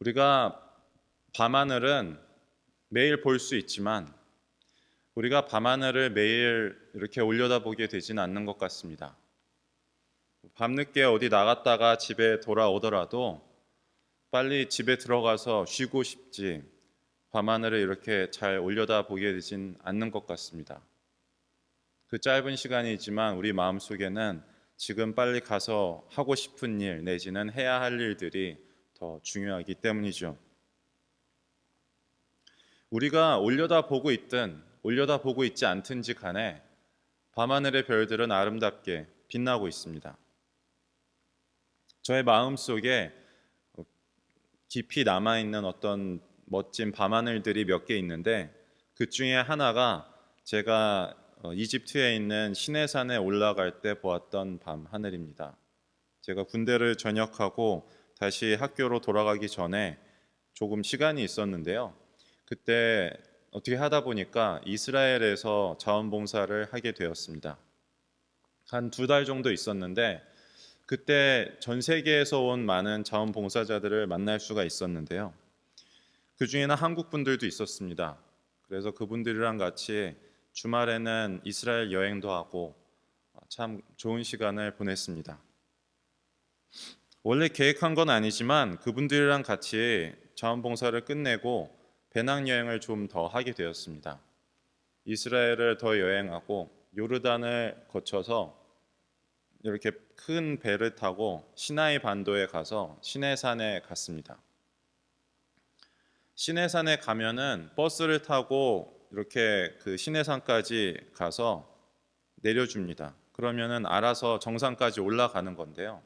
우리가 밤하늘은 매일 볼 수 있지만 우리가 밤하늘을 매일 이렇게 올려다보게 되지는 않는 것 같습니다. 밤늦게 어디 나갔다가 집에 돌아오더라도 빨리 집에 들어가서 쉬고 싶지 밤하늘을 이렇게 잘 올려다보게 되진 않는 것 같습니다. 그 짧은 시간이지만 우리 마음속에는 지금 빨리 가서 하고 싶은 일 내지는 해야 할 일들이 더 중요하기 때문이죠. 우리가 올려다보고 있든 올려다보고 있지 않든지 간에 밤하늘의 별들은 아름답게 빛나고 있습니다. 저의 마음속에 깊이 남아있는 어떤 멋진 밤하늘들이 몇 개 있는데 그 중에 하나가 제가 이집트에 있는 시내산에 올라갈 때 보았던 밤하늘입니다. 제가 군대를 전역하고 다시 학교로 돌아가기 전에 조금 시간이 있었는데요. 그때 어떻게 하다 보니까 이스라엘에서 자원봉사를 하게 되었습니다. 한 2달 정도 있었는데 그때 전 세계에서 온 많은 자원봉사자들을 만날 수가 있었는데요. 그 중에는 한국 분들도 있었습니다. 그래서 그분들이랑 같이 주말에는 이스라엘 여행도 하고 참 좋은 시간을 보냈습니다. 원래 계획한 건 아니지만 그분들이랑 같이 자원봉사를 끝내고 배낭여행을 좀 더 하게 되었습니다. 이스라엘을 더 여행하고 요르단을 거쳐서 이렇게 큰 배를 타고 시나이 반도에 가서 시내산에 갔습니다. 시내산에 가면은 버스를 타고 이렇게 그 시내산까지 가서 내려줍니다. 그러면은 알아서 정상까지 올라가는 건데요.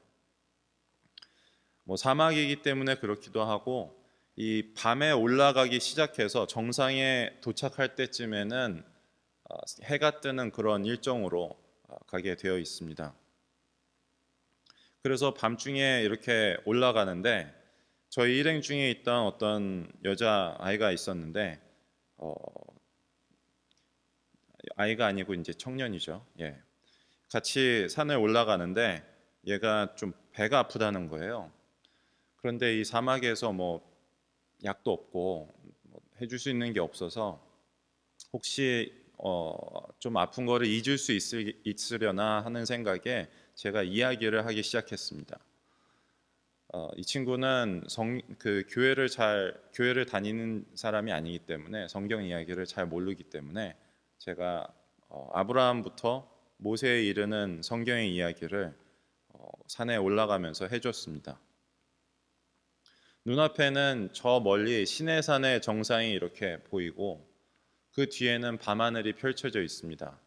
사막이기 때문에 그렇기도 하고 이 밤에 올라가기 시작해서 정상에 도착할 때쯤에는 해가 뜨는 그런 일정으로 가게 되어 있습니다. 그래서 밤중에 이렇게 올라가는데 저희 일행 중에 있던 어떤 여자 아이가 있었는데 아이가 아니고 이제 청년이죠. 예. 같이 산을 올라가는데 얘가 좀 배가 아프다는 거예요. 그런데 이 사막에서 약도 없고 해줄 수 있는 게 없어서 혹시 좀 아픈 거를 잊을 수 있으려나 하는 생각에 제가 이야기를 하기 시작했습니다. 이 친구는 교회를 다니는 사람이 아니기 때문에 성경 이야기를 잘 모르기 때문에 제가 아브라함부터 모세에 이르는 성경의 이야기를 산에 올라가면서 해줬습니다. 눈앞에는 저 멀리 시내산의 정상이 이렇게 보이고 그 뒤에는 밤하늘이 펼쳐져 있습니다.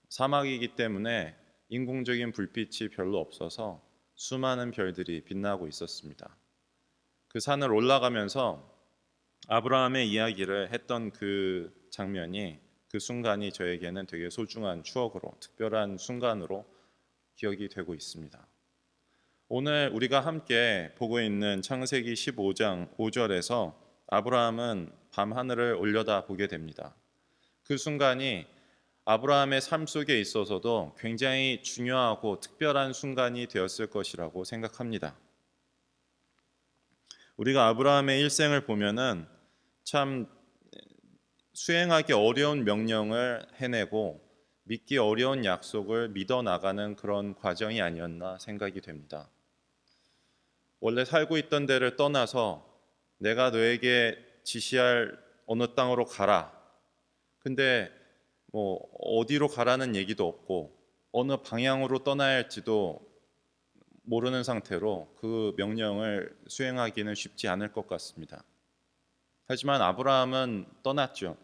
사막이기 때문에 인공적인 불빛이 별로 없어서 수많은 별들이 빛나고 있었습니다. 그 산을 올라가면서 아브라함의 이야기를 했던 그 장면이 그 순간이 저에게는 되게 소중한 추억으로 특별한 순간으로 기억이 되고 있습니다. 오늘 우리가 함께 보고 있는 창세기 15장 5절에서 아브라함은 밤하늘을 올려다 보게 됩니다. 그 순간이 아브라함의 삶 속에 있어서도 굉장히 중요하고 특별한 순간이 되었을 것이라고 생각합니다. 우리가 아브라함의 일생을 보면은 참 수행하기 어려운 명령을 해내고 믿기 어려운 약속을 믿어 나가는 그런 과정이 아니었나 생각이 됩니다. 원래 살고 있던 데를 떠나서 내가 너에게 지시할 어느 땅으로 가라. 근데 어디로 가라는 얘기도 없고 어느 방향으로 떠나야 할지도 모르는 상태로 그 명령을 수행하기는 쉽지 않을 것 같습니다. 하지만 아브라함은 떠났죠.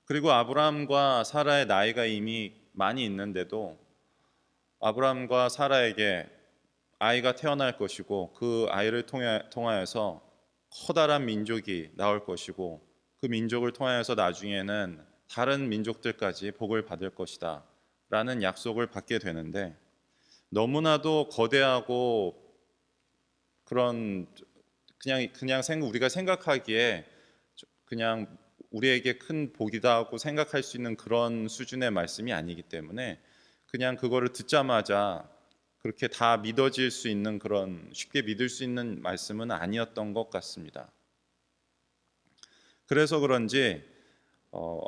그리고 아브라함과 사라의 나이가 이미 많이 있는데도 아브라함과 사라에게 아이가 태어날 것이고 그 아이를 통하여서 커다란 민족이 나올 것이고 그 민족을 통하여서 나중에는 다른 민족들까지 복을 받을 것이다 라는 약속을 받게 되는데 너무나도 거대하고 그런 우리가 생각하기에 그냥 우리에게 큰 복이다 하고 생각할 수 있는 그런 수준의 말씀이 아니기 때문에 그냥 그거를 듣자마자 그렇게 다 믿어질 수 있는 그런 쉽게 믿을 수 있는 말씀은 아니었던 것 같습니다. 그래서 그런지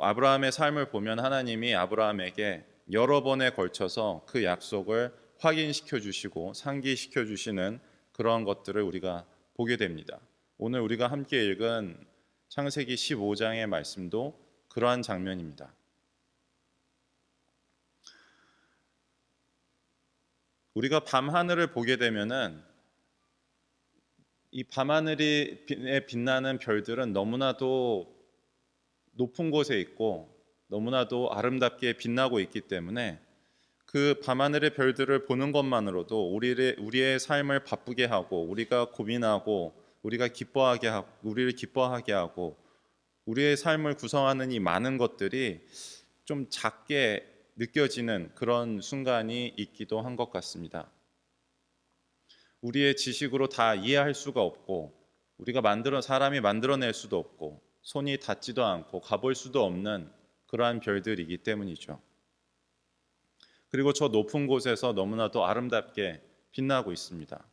아브라함의 삶을 보면 하나님이 아브라함에게 여러 번에 걸쳐서 그 약속을 확인시켜 주시고 상기시켜 주시는 그런 것들을 우리가 보게 됩니다. 오늘 우리가 함께 읽은 창세기 15장의 말씀도 그러한 장면입니다. 우리가 밤하늘을 보게 되면은 이 밤하늘에 빛나는 별들은 너무나도 높은 곳에 있고 너무나도 아름답게 빛나고 있기 때문에 그 밤하늘의 별들을 보는 것만으로도 우리의 삶을 바쁘게 하고 우리가 고민하고 우리를 기뻐하게 하고 우리의 삶을 구성하는 이 많은 것들이 좀 작게 느껴지는 그런 순간이 있기도 한 것 같습니다. 우리의 지식으로 다 이해할 수가 없고 사람이 만들어낼 수도 없고 손이 닿지도 않고 가볼 수도 없는 그러한 별들이기 때문이죠. 그리고 저 높은 곳에서 너무나도 아름답게 빛나고 있습니다.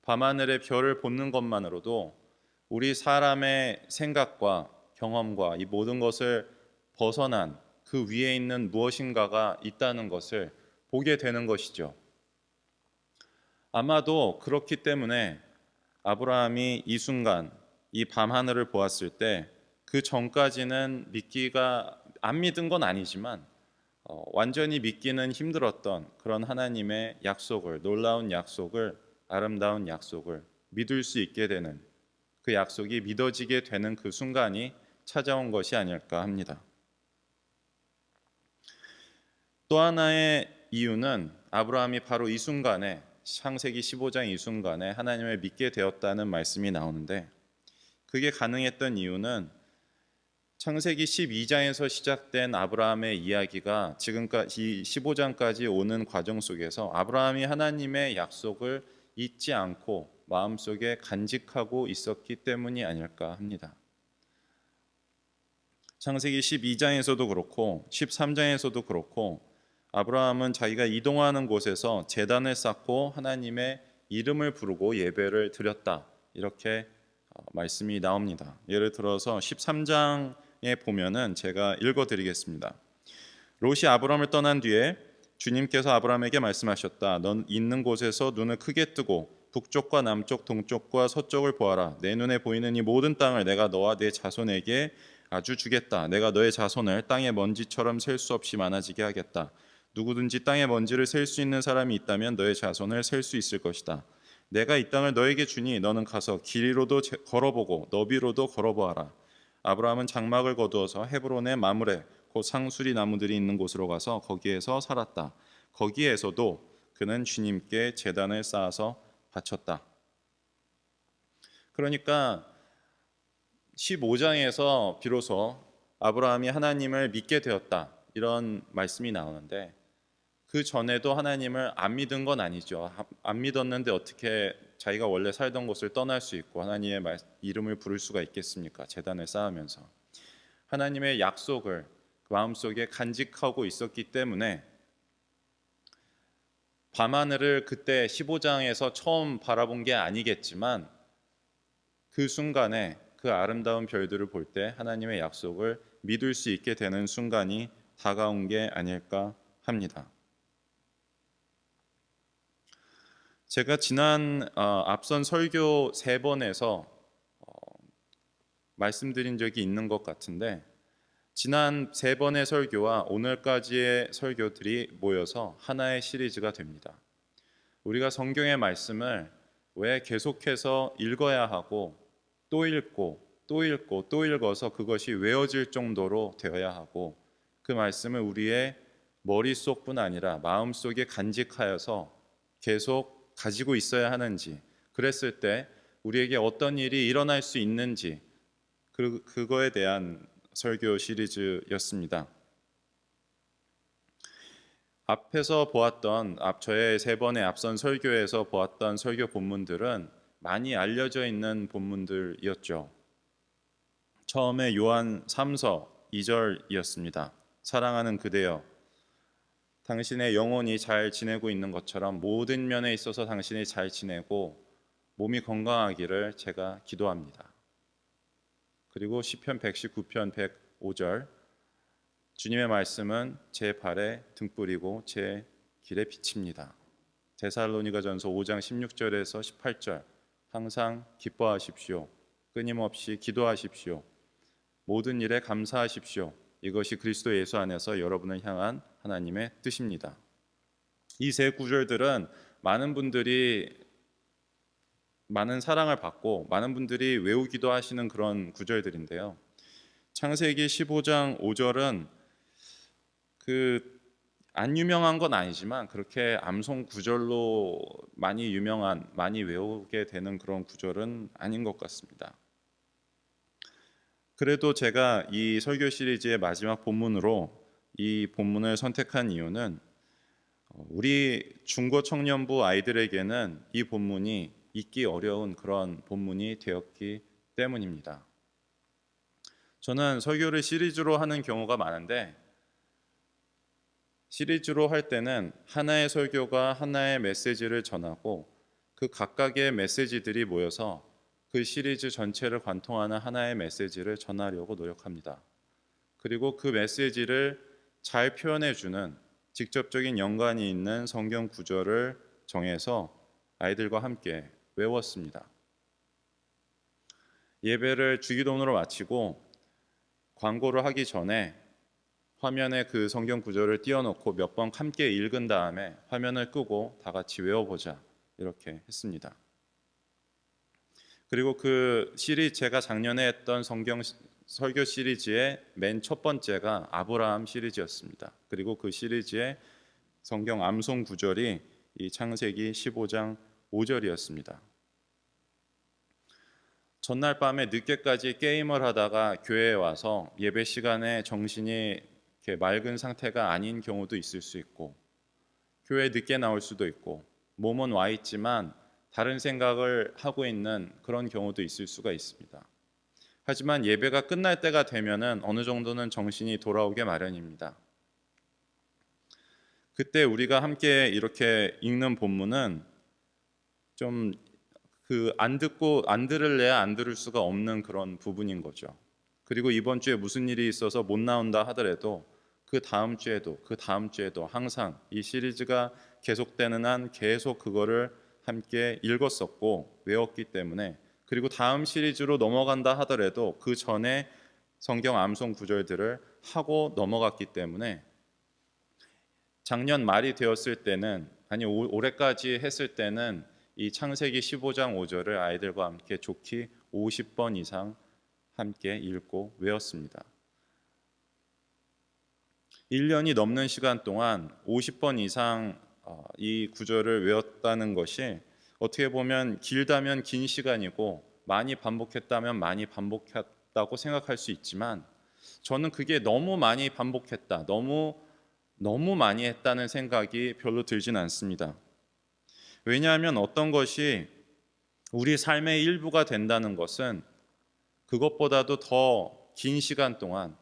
밤하늘의 별을 보는 것만으로도 우리 사람의 생각과 경험과 이 모든 것을 벗어난 그 위에 있는 무엇인가가 있다는 것을 보게 되는 것이죠. 아마도 그렇기 때문에 아브라함이 이 순간 이 밤하늘을 보았을 때 그 전까지는 안 믿은 건 아니지만 완전히 믿기는 힘들었던 그런 하나님의 약속을, 놀라운 약속을, 아름다운 약속을 믿을 수 있게 되는, 그 약속이 믿어지게 되는 그 순간이 찾아온 것이 아닐까 합니다. 또 하나의 이유는 아브라함이 바로 이 순간에, 창세기 15장 이 순간에 하나님을 믿게 되었다는 말씀이 나오는데, 그게 가능했던 이유는 창세기 12장에서 시작된 아브라함의 이야기가 지금까지 15장까지 오는 과정 속에서 아브라함이 하나님의 약속을 잊지 않고 마음속에 간직하고 있었기 때문이 아닐까 합니다. 창세기 12장에서도 그렇고 13장에서도 그렇고 아브라함은 자기가 이동하는 곳에서 제단을 쌓고 하나님의 이름을 부르고 예배를 드렸다, 이렇게 말씀이 나옵니다. 예를 들어서 13장에 보면은 제가 읽어드리겠습니다. 롯이 아브라함을 떠난 뒤에 주님께서 아브라함에게 말씀하셨다. 넌 있는 곳에서 눈을 크게 뜨고 북쪽과 남쪽, 동쪽과 서쪽을 보아라. 내 눈에 보이는 이 모든 땅을 내가 너와 내 자손에게 아주 주겠다. 내가 너의 자손을 땅의 먼지처럼 셀 수 없이 많아지게 하겠다. 누구든지 땅의 먼지를 셀 수 있는 사람이 있다면 너의 자손을 셀 수 있을 것이다. 내가 이 땅을 너에게 주니 너는 가서 길이로도 걸어보고 너비로도 걸어보아라. 아브라함은 장막을 거두어서 헤브론의 마므레 곧 상수리 나무들이 있는 곳으로 가서 거기에서 살았다. 거기에서도 그는 주님께 제단을 쌓아서 바쳤다. 그러니까 15장에서 비로소 아브라함이 하나님을 믿게 되었다, 이런 말씀이 나오는데, 그 전에도 하나님을 안 믿은 건 아니죠. 안 믿었는데 어떻게 자기가 원래 살던 곳을 떠날 수 있고 하나님의 이름을 부를 수가 있겠습니까? 제단을 쌓으면서 하나님의 약속을 그 마음속에 간직하고 있었기 때문에 밤하늘을 그때 15장에서 처음 바라본 게 아니겠지만 그 순간에 그 아름다운 별들을 볼 때 하나님의 약속을 믿을 수 있게 되는 순간이 다가온 게 아닐까 합니다. 제가 지난 앞선 설교 3번에서 말씀드린 적이 있는 것 같은데, 지난 3번의 설교와 오늘까지의 설교들이 모여서 하나의 시리즈가 됩니다. 우리가 성경의 말씀을 왜 계속해서 읽어야 하고 또 읽고 또 읽고 또 읽어서 그것이 외워질 정도로 되어야 하고, 그 말씀을 우리의 머릿속뿐 아니라 마음속에 간직하여서 계속 가지고 있어야 하는지, 그랬을 때 우리에게 어떤 일이 일어날 수 있는지, 그거에 대한 설교 시리즈였습니다. 앞에서 보았던 저의 3번의 앞선 설교에서 보았던 설교 본문들은 많이 알려져 있는 본문들이었죠. 처음에 요한 3서 2절이었습니다. 사랑하는 그대여, 당신의 영혼이 잘 지내고 있는 것처럼 모든 면에 있어서 당신이 잘 지내고 몸이 건강하기를 제가 기도합니다. 그리고 시편 119편 105절 주님의 말씀은 제 발에 등불이고 제 길에 빛입니다. 데살로니가전서 5장 16절에서 18절 항상 기뻐하십시오. 끊임없이 기도하십시오. 모든 일에 감사하십시오. 이것이 그리스도 예수 안에서 여러분을 향한 하나님의 뜻입니다. 이 세 구절들은 많은 분들이 많은 사랑을 받고 많은 분들이 외우기도 하시는 그런 구절들인데요. 창세기 15장 5절은 안 유명한 건 아니지만 그렇게 암송 구절로 많이 유명한, 많이 외우게 되는 그런 구절은 아닌 것 같습니다. 그래도 제가 이 설교 시리즈의 마지막 본문으로 이 본문을 선택한 이유는 우리 중고 청년부 아이들에게는 이 본문이 읽기 어려운 그런 본문이 되었기 때문입니다. 저는 설교를 시리즈로 하는 경우가 많은데 시리즈로 할 때는 하나의 설교가 하나의 메시지를 전하고 그 각각의 메시지들이 모여서 그 시리즈 전체를 관통하는 하나의 메시지를 전하려고 노력합니다. 그리고 그 메시지를 잘 표현해주는 직접적인 연관이 있는 성경 구절을 정해서 아이들과 함께 외웠습니다. 예배를 주기도문으로 마치고 광고를 하기 전에 화면에 그 성경 구절을 띄워놓고 몇 번 함께 읽은 다음에 화면을 끄고 다 같이 외워보자 이렇게 했습니다. 그리고 그 시리즈 제가 작년에 했던 성경 설교 시리즈의 맨 첫 번째가 아브라함 시리즈였습니다. 그리고 그 시리즈의 성경 암송 구절이 이 창세기 15장 5절이었습니다. 전날 밤에 늦게까지 게임을 하다가 교회에 와서 예배 시간에 정신이 이렇게 맑은 상태가 아닌 경우도 있을 수 있고 교회에 늦게 나올 수도 있고 몸은 와 있지만 다른 생각을 하고 있는 그런 경우도 있을 수가 있습니다. 하지만 예배가 끝날 때가 되면은 어느 정도는 정신이 돌아오게 마련입니다. 그때 우리가 함께 이렇게 읽는 본문은 좀 안 듣고 안 들을래야 안 들을 수가 없는 그런 부분인 거죠. 그리고 이번 주에 무슨 일이 있어서 못 나온다 하더라도 그 다음 주에도 항상 이 시리즈가 계속되는 한 계속 그거를 함께 읽었었고 외웠기 때문에 그리고 다음 시리즈로 넘어간다 하더라도 그 전에 성경 암송 구절들을 하고 넘어갔기 때문에 작년 말이 되었을 때는 아니 올해까지 했을 때는 이 창세기 15장 5절을 아이들과 함께 좋게 50번 이상 함께 읽고 외웠습니다. 1년이 넘는 시간 동안 50번 이상 이 구절을 외웠다는 것이 어떻게 보면 길다면 긴 시간이고 많이 반복했다면 많이 반복했다고 생각할 수 있지만 저는 그게 너무 많이 반복했다, 너무 많이 했다는 생각이 별로 들진 않습니다. 왜냐하면 어떤 것이 우리 삶의 일부가 된다는 것은 그것보다도 더 긴 시간 동안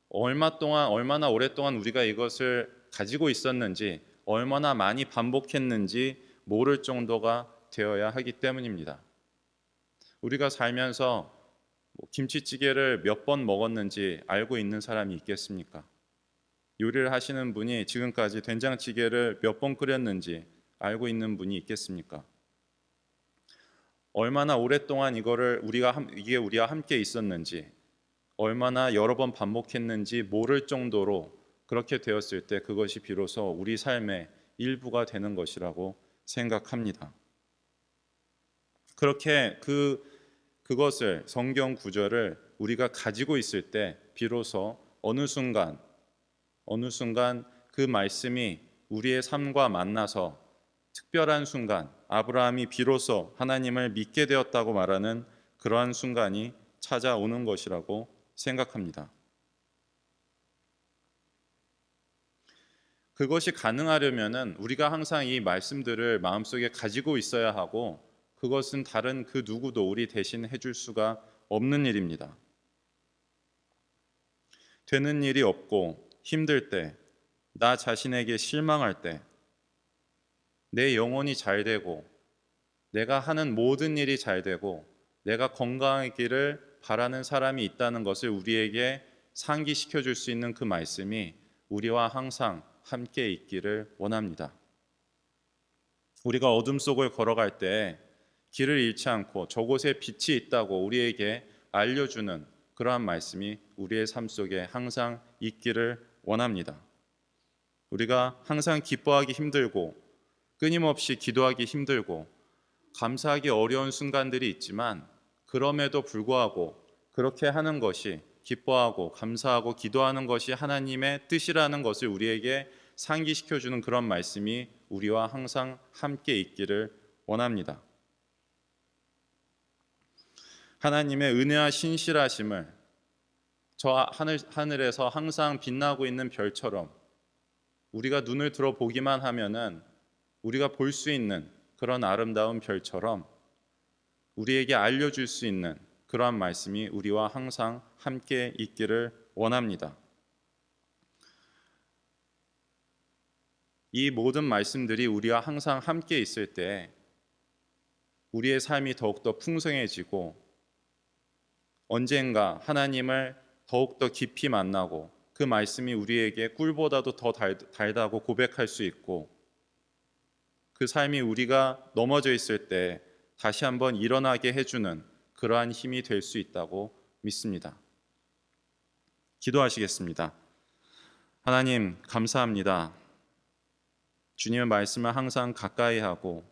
얼마나 오랫동안 우리가 이것을 가지고 있었는지 얼마나 많이 반복했는지 모를 정도가 되어야 하기 때문입니다. 우리가 살면서 김치찌개를 몇 번 먹었는지 알고 있는 사람이 있겠습니까? 요리를 하시는 분이 지금까지 된장찌개를 몇 번 끓였는지 알고 있는 분이 있겠습니까? 얼마나 오랫동안 이게 우리와 함께 있었는지 얼마나 여러 번 반복했는지 모를 정도로 그렇게 되었을 때 그것이 비로소 우리 삶의 일부가 되는 것이라고 생각합니다. 그렇게 그것을 성경 구절을 우리가 가지고 있을 때 비로소 어느 순간 그 말씀이 우리의 삶과 만나서 특별한 순간 아브라함이 비로소 하나님을 믿게 되었다고 말하는 그러한 순간이 찾아오는 것이라고 생각합니다. 그것이 가능하려면은 우리가 항상 이 말씀들을 마음속에 가지고 있어야 하고 그것은 다른 그 누구도 우리 대신 해줄 수가 없는 일입니다. 되는 일이 없고 힘들 때 나 자신에게 실망할 때, 내 영혼이 잘 되고 내가 하는 모든 일이 잘 되고 내가 건강하기를 바라는 사람이 있다는 것을 우리에게 상기시켜 줄 수 있는 그 말씀이 우리와 항상 함께 있기를 원합니다. 우리가 어둠 속을 걸어갈 때 길을 잃지 않고 저곳에 빛이 있다고 우리에게 알려주는 그러한 말씀이 우리의 삶 속에 항상 있기를 원합니다. 우리가 항상 기뻐하기 힘들고 끊임없이 기도하기 힘들고 감사하기 어려운 순간들이 있지만 그럼에도 불구하고 그렇게 하는 것이 기뻐하고 감사하고 기도하는 것이 하나님의 뜻이라는 것을 우리에게 상기시켜주는 그런 말씀이 우리와 항상 함께 있기를 원합니다. 하나님의 은혜와 신실하심을 저 하늘에서 항상 빛나고 있는 별처럼 우리가 눈을 들어 보기만 하면은 우리가 볼 수 있는 그런 아름다운 별처럼 우리에게 알려줄 수 있는 그러한 말씀이 우리와 항상 함께 있기를 원합니다. 이 모든 말씀들이 우리와 항상 함께 있을 때 우리의 삶이 더욱더 풍성해지고 언젠가 하나님을 더욱더 깊이 만나고 그 말씀이 우리에게 꿀보다도 더 달다고 고백할 수 있고 그 삶이 우리가 넘어져 있을 때 다시 한번 일어나게 해주는 그러한 힘이 될 수 있다고 믿습니다. 기도하시겠습니다. 하나님 감사합니다. 주님의 말씀을 항상 가까이 하고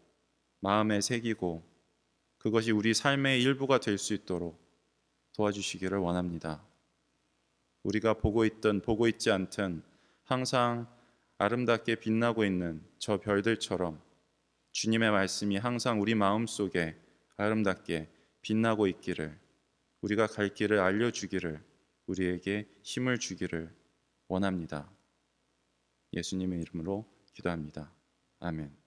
마음에 새기고 그것이 우리 삶의 일부가 될 수 있도록 도와주시기를 원합니다. 우리가 보고 있든 보고 있지 않든 항상 아름답게 빛나고 있는 저 별들처럼 주님의 말씀이 항상 우리 마음속에 아름답게 빛나고 있기를 우리가 갈 길을 알려주기를 우리에게 힘을 주기를 원합니다. 예수님의 이름으로 기도합니다. 아멘.